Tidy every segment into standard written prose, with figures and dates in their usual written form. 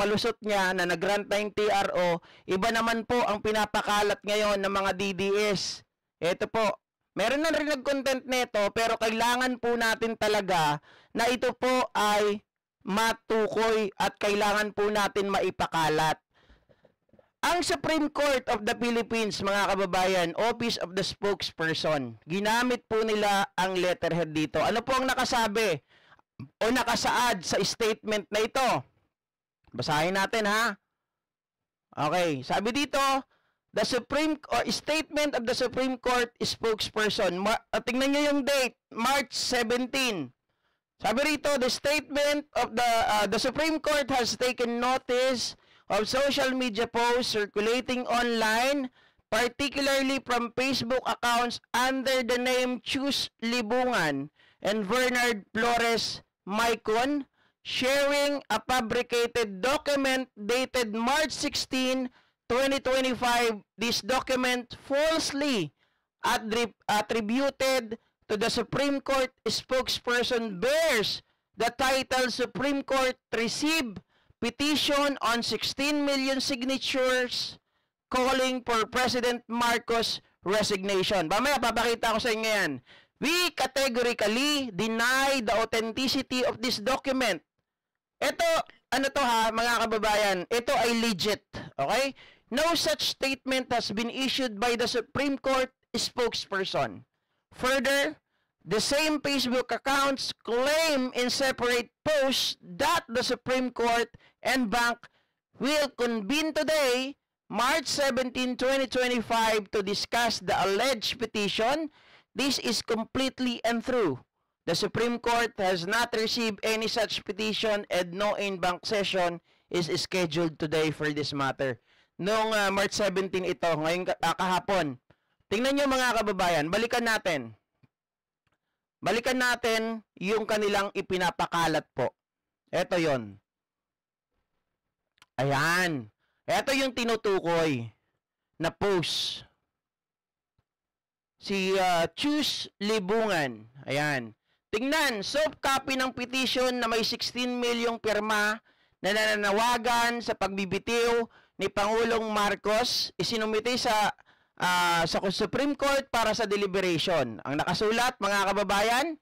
palusot niya na nag-grant na yung TRO, iba naman po ang pinapakalat ngayon ng mga DDS. Ito po, meron na rin nag-content nito, pero kailangan po natin talaga na ito po ay matukoy at kailangan po natin maipakalat. Ang Supreme Court of the Philippines, mga kababayan, Office of the Spokesperson, ginamit po nila ang letterhead dito. Ano po ang nakasabi o nakasaad sa statement na ito? Basahin natin, ha? Okay, sabi dito, the statement of the Supreme Court spokesperson. Tingnan nyo yung date, March 17. Sabi rito, the statement of the Supreme Court has taken notice of social media posts circulating online, particularly from Facebook accounts under the name Choose Libungan and Bernard Flores Maicon, sharing a fabricated document dated March 16, 2025. This document falsely attributed to the Supreme Court spokesperson bears the title Supreme Court received petition on 16 million signatures calling for President Marcos resignation. Mamaya papakita ko sa inyo yan. We categorically deny the authenticity of this document. Ito, ano to ha, mga kababayan, ito ay legit, okay? No such statement has been issued by the Supreme Court spokesperson. Further, the same Facebook accounts claim in separate posts that the Supreme Court and bank will convene today, March 17, 2025, to discuss the alleged petition. This is completely untrue. The Supreme Court has not received any such petition and no in-bank session is scheduled today for this matter. Noong March 17 ito, ngayong kahapon. Tingnan nyo mga kababayan, balikan natin. Balikan natin yung kanilang ipinapakalat po. Ito yon. Ayan. Ito yung tinutukoy na post. Si Choose Libungan. Ayan. Tingnan, soft copy ng petition na may 16 milyong pirma na nananawagan sa pagbibitiw ni Pangulong Marcos isinumite sa Supreme Court para sa deliberation. Ang nakasulat, mga kababayan,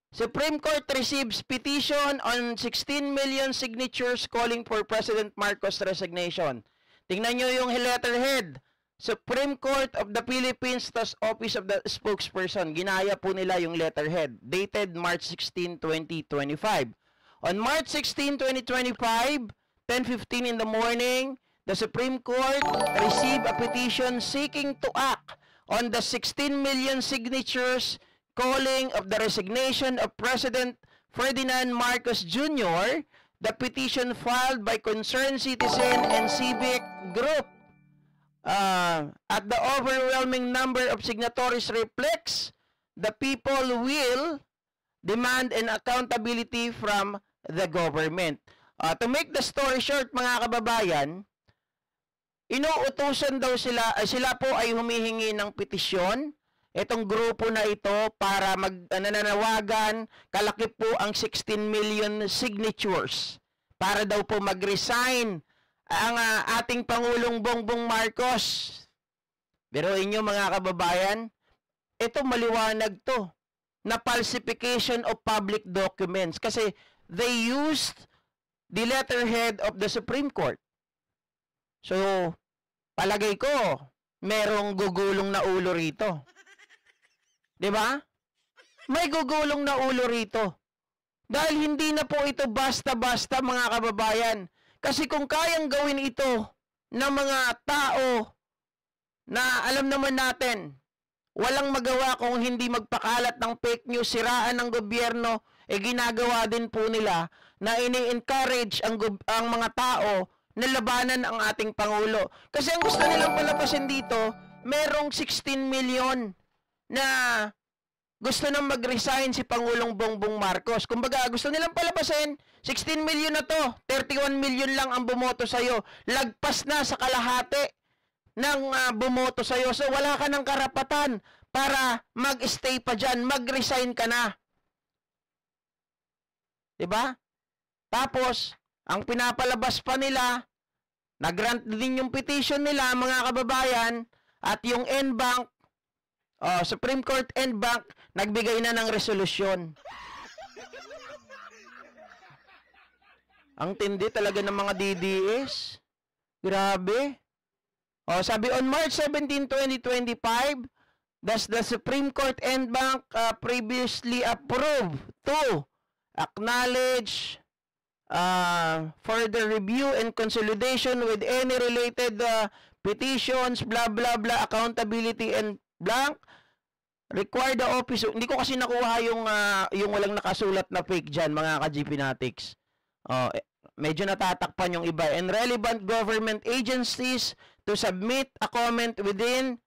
Supreme Court receives petition on 16 million signatures calling for President Marcos resignation. Tingnan nyo yung letterhead. Supreme Court of the Philippines, tas Office of the Spokesperson. Ginaya po nila yung letterhead. Dated March 16, 2025. On March 16, 2025, 10:15 in the morning, the Supreme Court received a petition seeking to act on the 16 million signatures calling of the resignation of President Ferdinand Marcos Jr., the petition filed by concerned citizen and civic group. At the overwhelming number of signatories reflects the people will demand an accountability from the government. To make the story short, mga kababayan, inuutusan daw sila po ay humihingi ng petisyon, itong grupo na ito, para nananawagan, kalaki po ang 16 million signatures, para daw po mag-resign ang ating Pangulong Bongbong Marcos. Pero inyo mga kababayan, ito maliwanag to, na falsification of public documents, kasi they used the letterhead of the Supreme Court. So, palagay ko, merong gugulong na ulo rito. 'Di ba? May gugulong na ulo rito. Dahil hindi na po ito basta-basta, mga kababayan. Kasi kung kayang gawin ito ng mga tao na alam naman natin, walang magawa kung hindi magpakalat ng fake news, siraan ng gobyerno, ginagawa din po nila na ini-encourage ang mga tao na labanan ang ating Pangulo. Kasi ang gusto nilang palabasin dito, merong 16 million na gusto nang mag-resign si Pangulong Bongbong Marcos. Kumbaga, gusto nilang palabasin, 16 million na to, 31 million lang ang bumoto sa'yo. Lagpas na sa kalahati ng bumoto sa'yo. So, wala ka ng karapatan para mag-stay pa dyan, mag-resign ka na. Diba? Tapos, Ang pinapalabas pa nila, nag-grant din yung petition nila, mga kababayan, at yung NBank, Supreme Court NBank, nagbigay na ng resolusyon. Ang tindi talaga ng mga DDS. Grabe. Sabi, on March 17, 2025, does the Supreme Court NBank previously approved to acknowledge further review and consolidation with any related petitions, blah, blah, blah, accountability and blank, require the office. Hindi ko kasi nakuha yung walang nakasulat na fake dyan, mga ka-GPnatics. Medyo natatakpan yung iba. And relevant government agencies to submit a comment within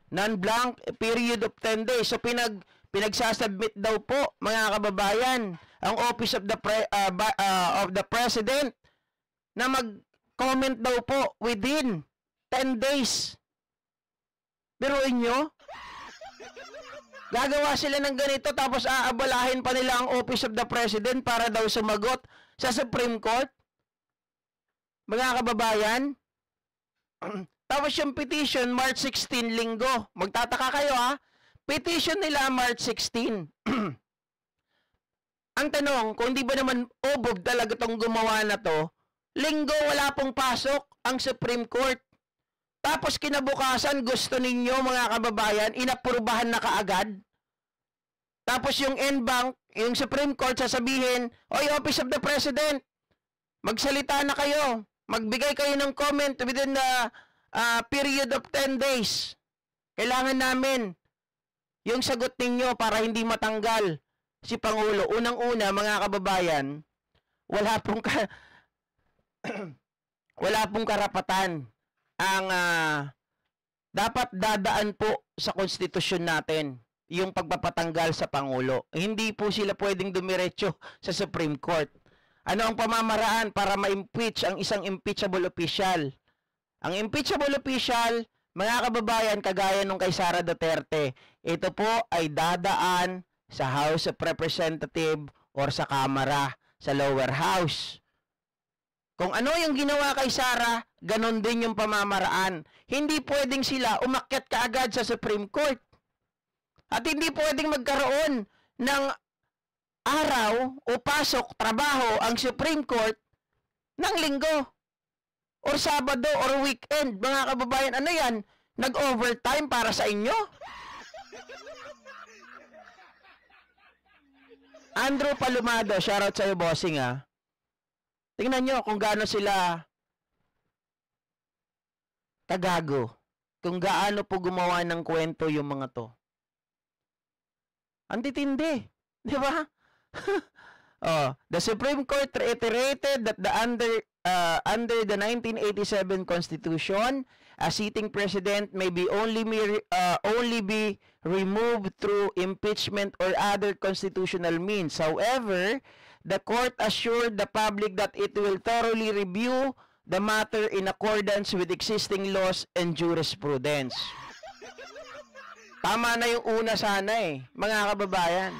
non-blank period of 10 days. So pinagsasubmit daw po, mga kababayan, ang Office of the President na mag-comment daw po within 10 days. Biruin nyo? Gagawa sila ng ganito tapos aabalahin pa nila ang Office of the President para daw sumagot sa Supreme Court? Mga kababayan? Tapos yung petition, March 16, linggo. Magtataka kayo petition nila March 16. Ang tanong, kung di ba naman obog talaga tong gumawa na to, linggo wala pong pasok ang Supreme Court. Tapos kinabukasan, gusto ninyo mga kababayan, inaprubahan na kaagad. Tapos yung NBank, yung Supreme Court sasabihin, Oy, Office of the President, magsalita na kayo. Magbigay kayo ng comment within the period of 10 days. Kailangan namin yung sagot ninyo para hindi matanggal si Pangulo. Unang-una, mga kababayan, wala pong karapatan ang dapat dadaan po sa konstitusyon natin yung pagpapatanggal sa Pangulo. Hindi po sila pwedeng dumiretso sa Supreme Court. Ano ang pamamaraan para ma-impeach ang isang impeachable official? Ang impeachable official, mga kababayan, kagaya nung kay Sara Duterte, ito po ay dadaan sa House of Representatives or sa Kamara, sa lower house. Kung ano yung ginawa kay Sara, ganon din yung pamamaraan. Hindi pwedeng sila umakyat kaagad sa Supreme Court. At hindi pwedeng magkaroon ng araw o pasok, trabaho ang Supreme Court ng linggo or Sabado or weekend. Mga kababayan, ano yan? Nag-overtime para sa inyo? Andrew Palumado, shoutout sa'yo, bossing Tingnan nyo kung gaano sila kagago. Kung gaano po gumawa ng kwento yung mga to. Ang titindi. Di ba? The Supreme Court reiterated that under the 1987 Constitution, a sitting president may be only be removed through impeachment or other constitutional means. However, the court assured the public that it will thoroughly review the matter in accordance with existing laws and jurisprudence. Tama na yung una sana mga kababayan.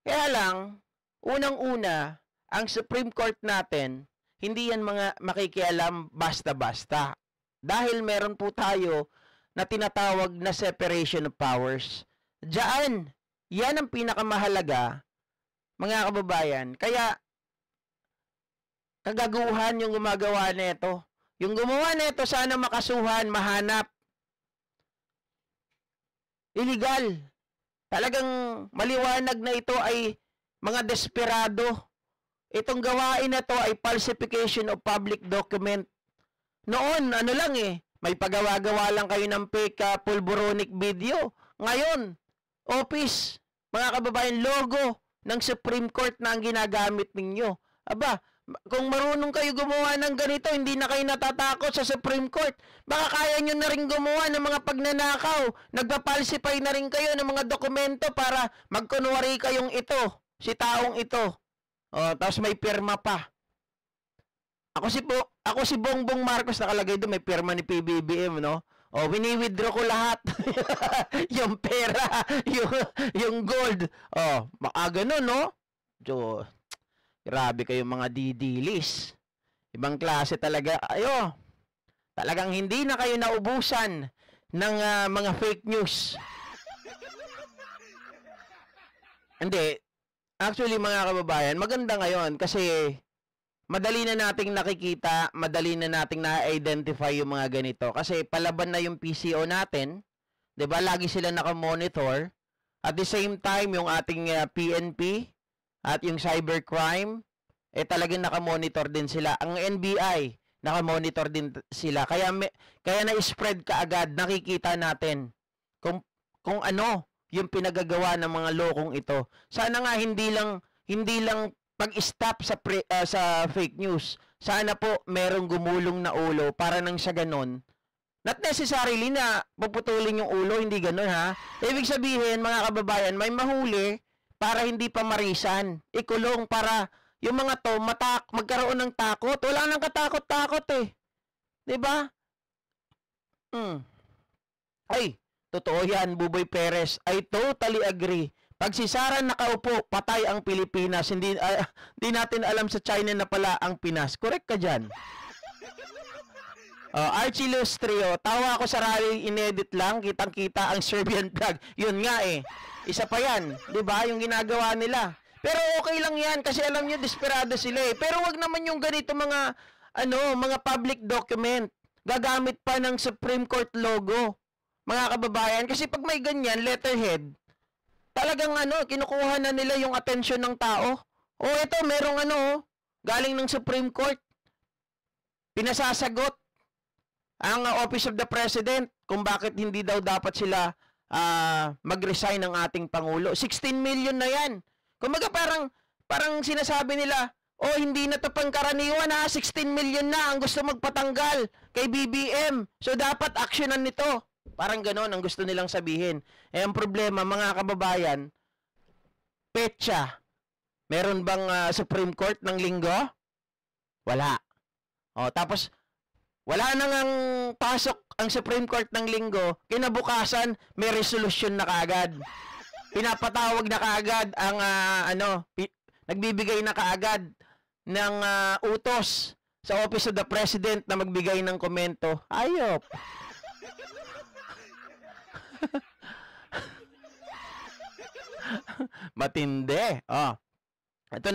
Kaya lang, unang-una, ang Supreme Court natin, hindi yan mga makikialam basta-basta. Dahil meron po tayo na tinatawag na separation of powers. Diyan, yan ang pinakamahalaga, mga kababayan. Kaya, kagaguhan yung gumagawa nito. Yung gumawa nito, sana makasuhan, mahanap. Illegal. Talagang maliwanag na ito ay mga desperado. Itong gawain na ito ay falsification of public document. Noon, ano lang may pagawa-gawa lang kayo ng fake pulboronic video. Ngayon, office, mga kababayan, logo ng Supreme Court na ang ginagamit ninyo. Aba, kung marunong kayo gumawa ng ganito, hindi na kayo natatakot sa Supreme Court. Baka kaya nyo na rin gumawa ng mga pagnanakaw. Nagpa-falsify na rin kayo ng mga dokumento para magkunwari kayong ito, si taong ito. Tapos may pirma pa. Ako si Bongbong Marcos nakalagay doon, may pirma ni PBBM, no? O, wini-withdraw ko lahat. Yung pera, yung gold. O, baka ganun, no? So, grabe kayo mga didilis. Ibang klase talaga. Ayo, talagang hindi na kayo naubusan ng mga fake news. Hindi. Actually, mga kababayan, maganda ngayon kasi madali na nating nakikita, madali na nating na-identify yung mga ganito. Kasi palaban na yung PCO natin, 'di ba? Lagi sila naka-monitor. At the same time, yung ating PNP at yung cybercrime, talagang naka-monitor din sila. Ang NBI, naka-monitor din sila. Kaya na-spread kaagad, nakikita natin kung ano yung pinagagawa ng mga lokong ito. Sana nga hindi lang pag-stop sa fake news. Sana po merong gumulong na ulo para nang sa ganon. Not necessarily na puputulin yung ulo, hindi ganon ha. Ibig sabihin, mga kababayan, may mahuli para hindi pa marisan. Ikulong para yung mga to magkaroon ng takot. Wala nang katakot-takot eh. 'Di ba? Ay, totoo yan, Buboy Perez. I totally agree. Pag si Sara nakaupo, patay ang Pilipinas. Hindi natin alam sa China na pala ang Pinas. Correct ka dyan. Archie Lustrio, tawa ako sa rally, inedit lang, kitang-kita ang Serbian flag. Yun nga eh. Isa pa yan, 'di ba? Yung ginagawa nila. Pero okay lang yan kasi alam niyo desperado sila eh. Pero wag naman yung ganito mga mga public document. Gagamit pa ng Supreme Court logo. Mga kababayan, kasi pag may ganyan letterhead, talagang kinukuha na nila yung atensyon ng tao. O ito, merong galing ng Supreme Court. Pinasasagot ang Office of the President kung bakit hindi daw dapat sila mag-resign ng ating Pangulo. 16 million na yan. Kumbaga parang sinasabi nila, hindi na to pangkaraniwan ha, 16 million na ang gusto magpatanggal kay BBM. So dapat aksyonan nito. Parang gano'n ang gusto nilang sabihin. Ang problema, mga kababayan, petsa. Meron bang Supreme Court ng linggo? Wala. Tapos, wala nang ang pasok ang Supreme Court ng linggo, kinabukasan, may resolution na kaagad. Pinapatawag na kaagad ang, nagbibigay na kaagad ng utos sa Office of the President na magbigay ng komento. Ayop. Matindi. Ito na